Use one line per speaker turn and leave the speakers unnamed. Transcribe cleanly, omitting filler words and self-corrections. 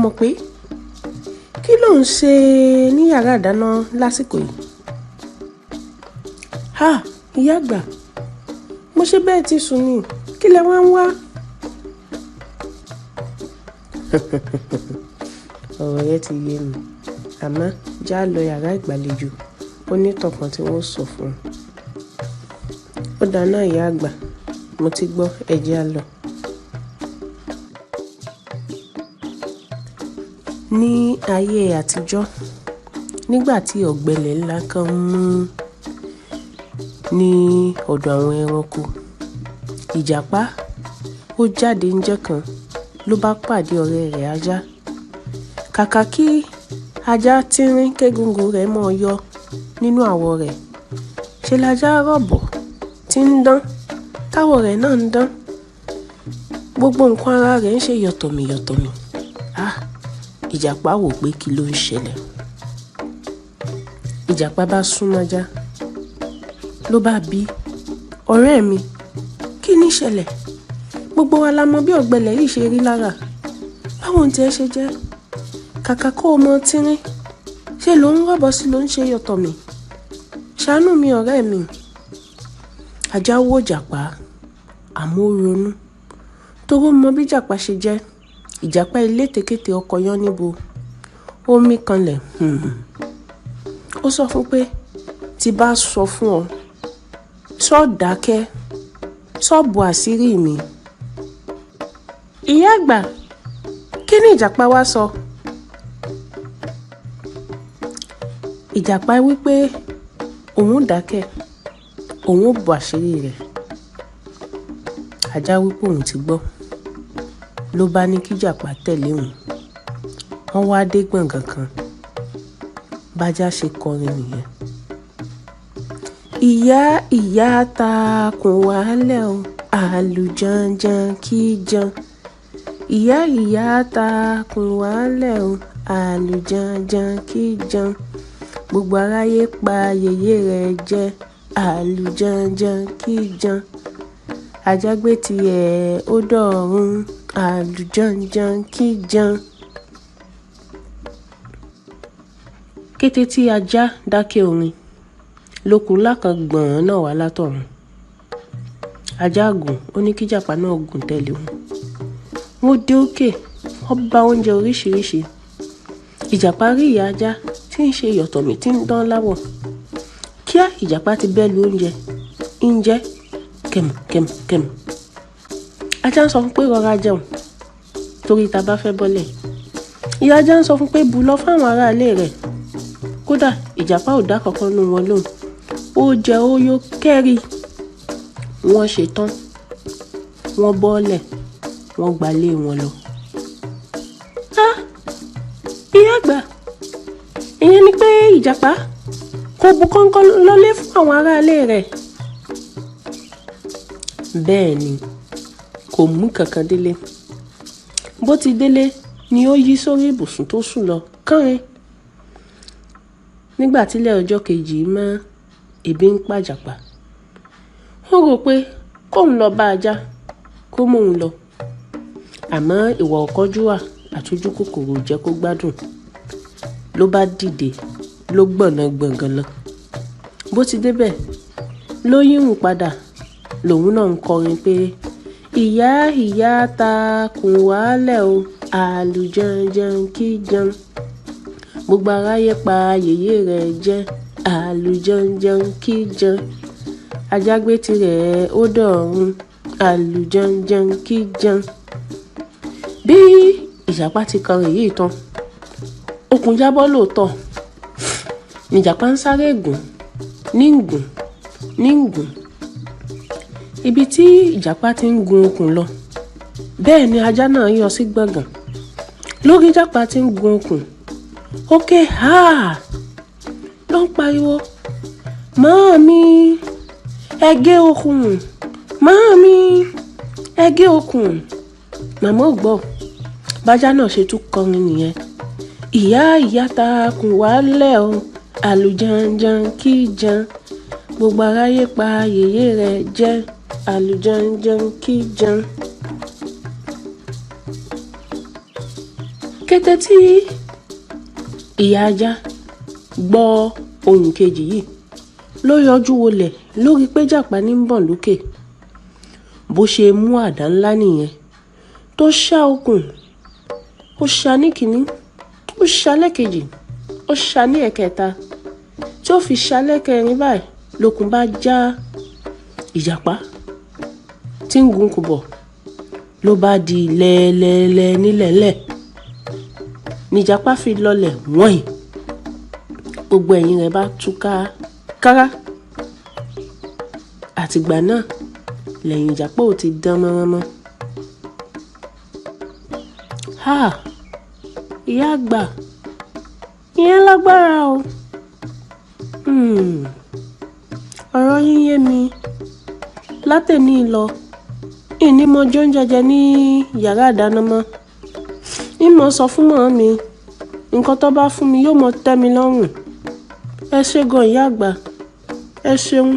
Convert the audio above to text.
mọ̀ pé kí ló ń ṣe ní yàrá ìdáná lásìkò yìí? Ìyá àgbà, mo ṣe bẹ́ẹ̀ ti sùn ni, kí lẹ wá ń wá? Ọ̀rọ̀ yẹn ti yé mi, àmọ́ já lọ yàrá ìgbàlejò, ó ní tọkàn tí wọ́n sọ fún un. Ó dáná ìyá àgbà, mo ti gbọ́, ẹ jẹ́ á lọ. Ní ayé àtijọ́, nígbà tí ọ̀gbẹlẹ̀ ńlá kan mú ní ọ̀dọ̀ àwọn ẹranko, ìjàpá ó jáde ńjọ́ kan ló bá pàdé ọ̀rẹ́ rẹ̀ ajá. Kàkà kí ajá tínrín kégúngún rẹ̀ mọ́ yọ nínú àwọ̀ rẹ̀, ṣe lajá rọ̀bọ̀ tí ń dán, táwọ̀ rẹ̀ náà ń dán, gbogbo nǹkan ara rẹ̀ ń ṣe yọ̀tọ̀mì yọ̀tọ̀mì. Ìjàpá wò pé kí ló ń ṣẹlẹ̀. Ìjàpá bá súnmọ́ ajá ló bá bi, ọ̀rẹ́ mi, kí ní ṣẹlẹ̀? Gbogbo wa la mọ̀ bí ọ̀gbẹlẹ̀ yìí ṣe rí lára, báwo ń tiẹ̀ ṣe jẹ́? Kàkà kó o mọ tínrín, ṣe ló ń rọ̀bọ̀ sí ló ń ṣe yọ̀tọ̀mì? Ṣàánú mi ọ̀rẹ́ mi. Ajá wò Ìjàpá, àmọ́ ó ronú, toró mọ bí Ìjàpá ṣe jẹ́. Ìjàpá ilé tèkété ọkọ̀ yán níbo, ó mí kanlẹ̀. Ó sọ fún pé tí bá sọ fún ọ, sọ dákẹ́, sọ bò àṣírí mi. Ìyá àgbà, kí ni Ìjàpá wá sọ? Ìjàpá wípé òun dákẹ́, òun bò àṣírí rẹ̀. Ajá wípé òun ti gbọ́, ló bá ní kí Ìjàpá tẹ̀lé òun. Wọ́n wá dé gbọ̀ngàn kan, bájá ṣe kọrin nìyẹn. Ìyá ìyá takùn wálẹ̀ o, àlùjanjan kí jan. Ìyá ìyá takùn wálẹ̀ o, àlùjanjan kí jan. Gbogbo aráyé pa yèyé rẹ̀ jẹ, àlùjanjan kí jan. Ajá gbé tiẹ̀ ó dọ̀run, àlùjanjan kí jan. Kété tí ajá dákẹ́ orin, lókun ńlá kan gbọ̀n náà wá látọ̀run. Ajá gùn, ó ní kí Ìjàpá náà gùn tẹ̀lé òun. Wọ́n dé òkè, wọ́n bá oúnjẹ oríṣiríṣi. Ìjàpá rí ìyá ajá tí ń ṣe yọ̀tọ̀mì tí ń dán láwọ̀. Kíá Ìjàpá ti bẹ́ lu oúnjẹ, ń jẹ kẹ̀m kẹ̀m kẹ̀m. Ajá ń sọ fún pé rọra jẹun, torí ta bá fẹ́ bọ́lẹ̀. Ìyá ajá ń sọ fún pé bù lọ fáwọn aráalé rẹ̀. Kódà Ìjàpá ò dá kankan nínú wọn lóhùn, ó jẹ ó yó kẹ́rì. Wọ́n ṣe tán, wọ́n bọ́lẹ̀, wọ́n gbalé wọn lọ. Ìyá àgbà, ìyẹn ni pé Ìjàpá kò bu kọ́ńkọ́ lọlé fún àwọn aráalé rẹ̀. Bẹ́ẹ̀ ni, kò mú kankan délé. Bó ti délé ni ó yí sórí ibùsùn tó sùn lọ kánrin. Nígbà tílẹ̀ ọjọ́ kejì mọ́, ebi ń pa Ìjàpá. Ó rò pé kóun lọ bá ajá kó mú òun lọ, àmọ́ ìwà ọ̀kánjúwà àtọjú kòkòrò jẹ́ kó gbádùn. Ló bá dìde, ló gbọ̀nà gbọ̀ngàn lọ. Bó ti débẹ̀ ló yíhùn padà, lòun náà ń kọrin pé ìyá ìyá takùn wálẹ̀ o, àlùjanjan kí jan. Gbogbo aráyé pa yèyé rẹ̀ jẹ, àlùjanjan kí jan. Ajá gbé tirẹ̀ ó dọ̀run, àlùjanjan kí jan. Bí Ìjàpá ti kọrin yìí tán, okùn jábọ́ lóòótọ́. Ìjàpá ń sáré gùn, ní gùn, ní gùn. Ibi tí Ìjàpá ti ń gun okùn lọ, bẹ́ẹ̀ ni ajá náà yọ sí gbọ̀ngàn. Lórí Ìjàpá ti ń gun okùn, ókè ló ń pariwo, màámi, ẹ gé okùn, màámi, ẹ gé okùn. Màmá ò gbọ́, bájá náà ṣe tún kọrin nìyẹn. Ìyá ìyá takùn wálẹ̀ o, àlùjanjan kí jan. Gbogbo aráyé pa yèyé rẹ̀ jẹ, àlùjanjan kí jan. Kété kété tí ìyá ajá gbọ́ ohùn kejì yìí ló yọjú wọlẹ̀ lórí pé jàpá ní ń bọ̀ lókè. Bó ṣe mú àdá ńlá nìyẹn tó ṣá okùn, ó ṣá ní kìíní, ó ṣá lẹ́kejì, ó ṣá ní ẹ̀kẹta, tí ó fi ṣá lẹ́kẹrin báyìí lókun bá já. Ìjàpá tí ń gun kò bọ̀ ló bá di lẹ́ẹ̀lẹ́ẹ̀lẹ́ nílẹ̀ẹ́lẹ̀. Níjàpá fi lọlẹ̀ wọ́n. Gbogbo ẹ̀yìn rẹ̀ bá túká kárá. Àtìgbà náà lẹ́yìn Ìjàpá ò ti dán mọ́ránmọ́. Ìyá àgbà, ìyẹn lágbára o. Ọ̀rọ̀ yín yé mi. Látẹ̀ní lọ, ìní mo jóúnjẹ jẹ ní yàrá ìdáná mọ́. Ìmọ̀ sọ fún màmá mi, nǹkan tó bá fún mi yóò mọ tẹ́ mi lọ́rùn. Ẹ ṣé gan ìyá àgbà, ẹ ṣeun.